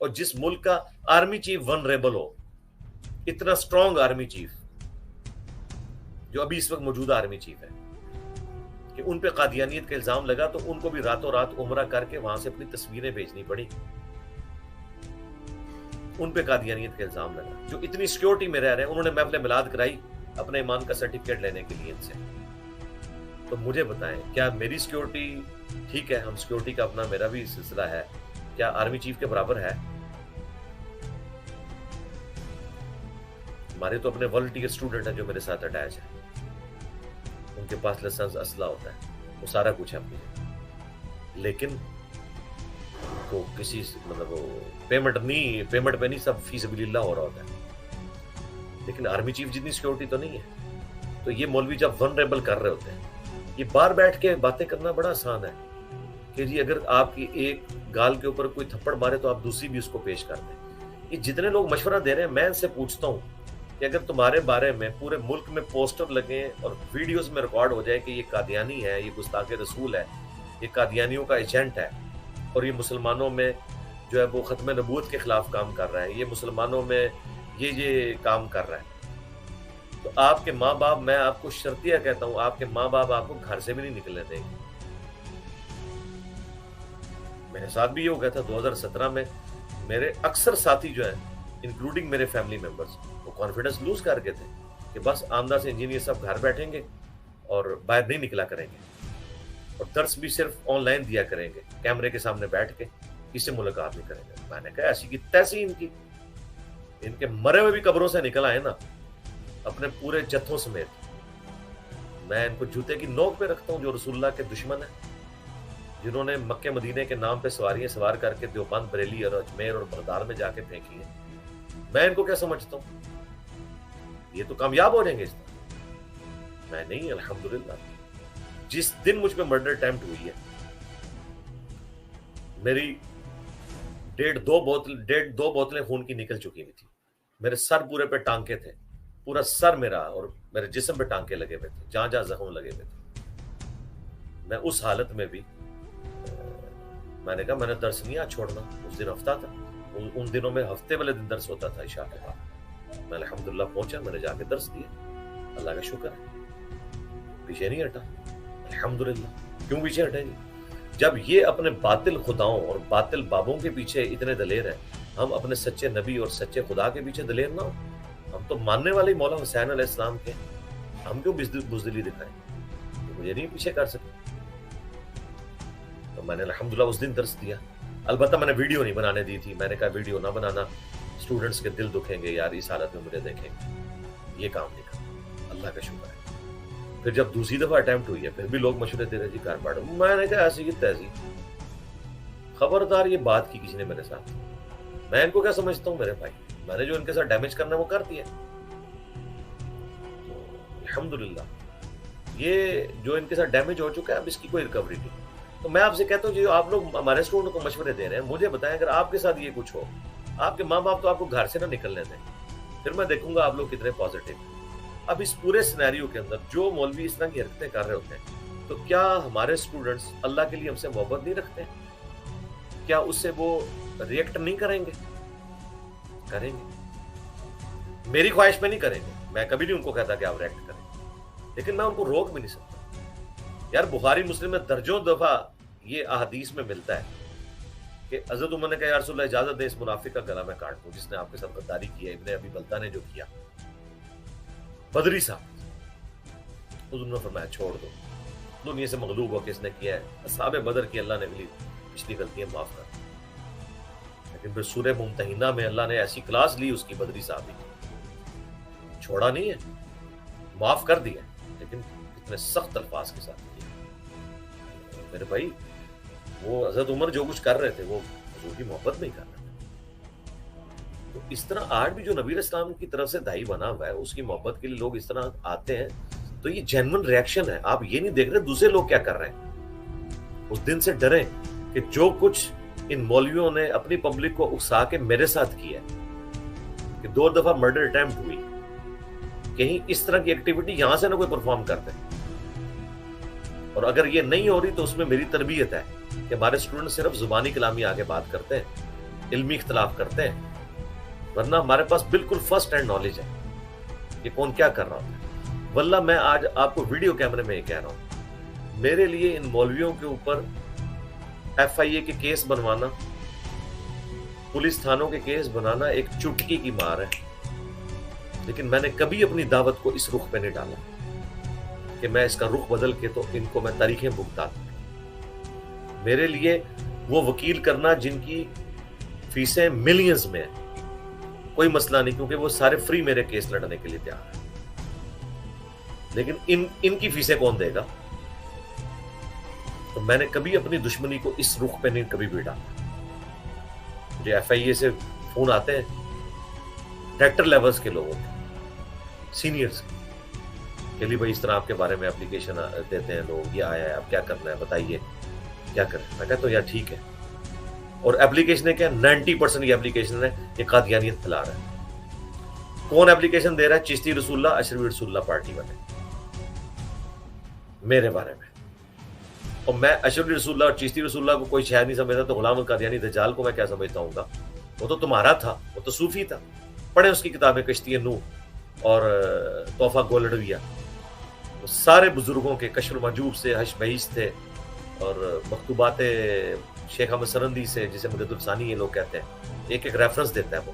اور جس ملک کا آرمی چیف ونریبل ہو، اتنا سٹرونگ آرمی چیف جو ابھی اس وقت موجودہ آرمی چیف ہے، کہ ان پہ قادیانیت کا الزام لگا تو ان کو بھی راتوں رات عمرہ کر کے وہاں سے اپنی تصویریں بھیجنی پڑی. ان پہ قادیانیت کا الزام لگا. جو اتنی سیکیورٹی میں رہ رہے ہیں، انہوں نے محفل میلاد کرائی اپنے ایمان کا سرٹیفکیٹ لینے کے لیے ان سے. تو مجھے بتائیں، کیا میری سیکیورٹی ٹھیک ہے؟ ہم سیکیورٹی کا اپنا میرا بھی سلسلہ ہے، کیا آرمی چیف کے برابر ہے؟ ہمارے تو اپنے والنٹیئر اسٹوڈنٹ ہیں جو میرے ساتھ اٹیچ ہیں، ان کے پاس لائسنس، اسلحہ ہوتا ہے، وہ سارا کچھ ہے اپنی جگہ. لیکن کو کسی مطلب پیمنٹ پہ نہیں، سب فی سبیل اللہ ہو رہا ہوتا ہے. لیکن آرمی چیف جتنی سیکیورٹی تو نہیں ہے. تو یہ مولوی جب ونریبل کر رہے ہوتے ہیں، یہ باہر بیٹھ کے باتیں کرنا بڑا آسان ہے کہ جی اگر آپ کی ایک گال کے اوپر کوئی تھپڑ مارے تو آپ دوسری بھی اس کو پیش کر دیں. یہ جتنے لوگ مشورہ دے رہے ہیں، میں ان سے پوچھتا ہوں کہ اگر تمہارے بارے میں پورے ملک میں پوسٹر لگیں اور ویڈیوز میں ریکارڈ ہو جائے کہ یہ قادیانی ہے، یہ گستاخ رسول ہے، یہ قادیانیوں کا ایجنٹ ہے، اور یہ مسلمانوں میں جو ہے وہ ختم نبوت کے خلاف کام کر رہا ہے، یہ مسلمانوں میں یہ کام کر رہا ہے، تو آپ کے ماں باپ، میں آپ کو شرطیہ کہتا ہوں، آپ کے ماں باپ آپ کو گھر سے بھی نہیں نکلنے دیں گے. میرے ساتھ بھی یہ ہو گیا تھا 2017 میں. میرے اکثر ساتھی جو ہیں انکلوڈنگ میرے فیملی ممبرز، وہ کانفیڈنس لوز کر گئے تھے کہ بس آمدہ سے انجینئر صاحب گھر بیٹھیں گے اور باہر نہیں نکلا کریں گے، اور درس بھی صرف آن لائن دیا کریں گے، کیمرے کے سامنے بیٹھ کے کسی سے ملاقات نہیں کریں گے. میں نے کہا ایسی کی تیسی ان کے مرے ہوئے بھی قبروں سے نکل آئے نا اپنے پورے جتھوں سمیت. میں ان کو جوتے کی نوک پہ رکھتا ہوں جو رسول اللہ کے دشمن ہیں، جنہوں نے مکے مدینے کے نام پہ سواریاں سوار کر کے دیوبند، بریلی اور اجمیر اور بغداد میں جا کے پھینکی ہیں. میں ان کو کیا سمجھتا ہوں؟ یہ تو کامیاب ہو جائیں گے اس طرح. میں نہیں. الحمدللہ جس دن مجھ پہ مرڈر اٹیمپٹ ہوئی ہے، میری ڈیڑھ دو بوتلیں خون کی نکل چکی ہوئی تھی. میرے سر پورے پہ ٹانکے تھے، پورا سر میرا اور میرے جسم پہ ٹانکے لگے ہوئے تھے، جہاں جہاں زخم لگے ہوئے تھے. میں اس حالت میں بھی میں نے کہا میں نے درس نہیں آج چھوڑنا. اس دن ہفتہ تھا، ان دنوں میں ہفتے والے دن درس ہوتا تھا عشاء کے بعد. میں الحمدللہ پہنچا، میں نے جا کے درس دیا. اللہ کا شکر ہے، پیچھے نہیں ہٹا. الحمدللہ. کیوں پیچھے ہٹیں گے؟ جب یہ اپنے باطل خداؤں اور باطل بابوں کے پیچھے اتنے دلیر ہیں، ہم اپنے سچے نبی اور سچے خدا کے پیچھے دلیر نہ ہو. ہم تو ماننے والے ہی مولا حسین علیہ السلام کے، ہم کیوں بزدلی دکھائیں؟ مجھے نہیں پیچھے کر سکتے. تو میں نے الحمدللہ اس دن درس دیا. البتہ میں نے ویڈیو نہیں بنانے دی تھی. میں نے کہا ویڈیو نہ بنانا، اسٹوڈنٹس کے دل دکھیں گے یار، اس حالت میں مجھے دیکھیں گے. یہ کام نہیں کرنا. اللہ کا شکر ہے. پھر جب دوسری دفعہ اٹیمپٹ ہوئی ہے، پھر بھی لوگ مشورے دے رہے جی گھر بیٹھو. میں نے کہا ایسی کی تیسی، خبردار یہ بات کی کسی نے میرے ساتھ. میں ان کو کیا سمجھتا ہوں میرے بھائی؟ میں نے جو ان کے ساتھ ڈیمیج کرنا وہ کر دیا. تو الحمدللہ یہ جو ان کے ساتھ ڈیمیج ہو چکا ہے، اب اس کی کوئی ریکوری نہیں. تو میں آپ سے کہتا ہوں جی آپ لوگ ہمارے اسٹوڈنٹ کو مشورے دے رہے ہیں، مجھے بتائیں اگر آپ کے ساتھ یہ کچھ ہو، آپ کے ماں باپ تو آپ کو گھر سے نہ نکلنے دیں، پھر میں دیکھوں گا آپ لوگ کتنے پازیٹیو. اب اس پورے سینیریو کے اندر جو مولوی اس طرح کی حرکتیں کر رہے ہوتے ہیں، تو کیا ہمارے اسٹوڈنٹس اللہ کے لیے ہم سے محبت نہیں رکھتے ہیں؟ کیا اس سے وہ ریئیکٹ نہیں کریں گے؟ کریں گے. میری خواہش میں نہیں کریں گے. میں کبھی نہیں ان کو کہتا کہ آپ ریئیکٹ کریں، لیکن میں ان کو روک بھی نہیں سکتا. یار بخاری مسلم میں درجوں دفعہ یہ احادیث میں ملتا ہے کہ حضرت عمر نے کہا یا رسول اللہ اجازت دیں اس منافق کا گلا میں کاٹ دوں جس نے آپ کے ساتھ غداری کی ہے. ابن ابی بلتہ نے جو کیا، بدری صاحب، حضور نے فرمایا چھوڑ دو، دنیا سے مغلوب ہو کے اس نے کیا ہے. اصحاب بدر کی اللہ نے اگلی پچھلی غلطیاں معاف کر دی. لیکن پھر سورہ ممتحنہ میں اللہ نے ایسی کلاس لی اس کی بدری صاحب کی، چھوڑا نہیں ہے، معاف کر دیا، لیکن اتنے سخت الفاظ کے ساتھ کیا. میرے بھائی وہ حضرت عمر جو کچھ کر رہے تھے وہ حضور کی محبت نہیں کر رہے تھے. تو اس طرح آج بھی جو نبی علیہ السلام کی طرف سے دائی بنا ہوا ہے، اس کی محبت کے لیے لوگ اس طرح آتے ہیں، تو یہ جینون ریئیکشن ہے. آپ یہ نہیں دیکھ رہے دوسرے لوگ کیا کر رہے ہیں. اس دن سے ڈریں کہ جو کچھ ان مولویوں نے اپنی پبلک کو اکسا کے میرے ساتھ کیا ہے کہ 2 دفعہ مرڈر اٹیمپٹ ہوئی، کہیں اس طرح کی ایکٹیویٹی یہاں سے نہ کوئی پرفارم کرتے. اور اگر یہ نہیں ہو رہی تو اس میں میری تربیت ہے کہ ہمارے اسٹوڈنٹ صرف زبانی کلامی آگے بات کرتے ہیں، علمی اختلاف کرتے ہیں، ورنہ ہمارے پاس بالکل فرسٹ ہینڈ نالج ہے کہ کون کیا کر رہا ہوتا ہے۔ واللہ میں آج آپ کو ویڈیو کیمرے میں یہ کہہ رہا ہوں، میرے لیے ان مولویوں کے اوپر ایف آئی اے کے کیس بنوانا، پولیس تھانوں کے کیس بنانا ایک چٹکی کی مار ہے، لیکن میں نے کبھی اپنی دعوت کو اس رخ پہ نہیں ڈالا کہ میں اس کا رخ بدل کے تو ان کو میں تاریخیں بھگتا دوں۔ میرے لیے وہ وکیل کرنا جن کی فیسیں ملینز میں ہیں، کوئی مسئلہ نہیں، کیونکہ وہ سارے فری میرے کیس لڑنے کے لیے تیار ہیں، لیکن ان کی فیسیں کون دے گا؟ تو میں نے کبھی اپنی دشمنی کو اس رخ پہ نہیں کبھی بھی ڈالا۔ مجھے ایف آئی اے سے فون آتے ہیں ڈائریکٹر لیولز کے لوگوں کے، سینئرز کے لیے، بھائی اس طرح آپ کے بارے میں اپلیکیشن دیتے ہیں لوگ، یہ آیا ہے، اب کیا کرنا ہے بتائیے کیا کریں؟ میں کہتا ہوں یار ٹھیک ہے، اور اپلیکیشن کیا 90% یہ اپلیکیشن ہے یہ قادیانیت پھیلا رہا ہے۔ کون اپلیکیشن دے رہا ہے؟ چشتی رسول اللہ، اشرفی رسول اللہ پارٹی والے، میرے بارے میں۔ اور میں اشرفی رسول اللہ اور چشتی رسول اللہ کو کوئی شاید نہیں سمجھتا، تو غلام القادیانی دجال کو میں کیا سمجھتا ہوں گا؟ وہ تو تمہارا تھا، وہ تو صوفی تھا، پڑھیں اس کی کتابیں کشتی نوح اور تحفہ گولڈویہ، وہ سارے بزرگوں کے کشف المحجوب سے حش بہیش تھے، اور مکتوبات شیخ احمد سرندی سے، جسے مدد الثانی یہ لوگ کہتے ہیں، ایک ایک ریفرنس دیتا ہے وہ۔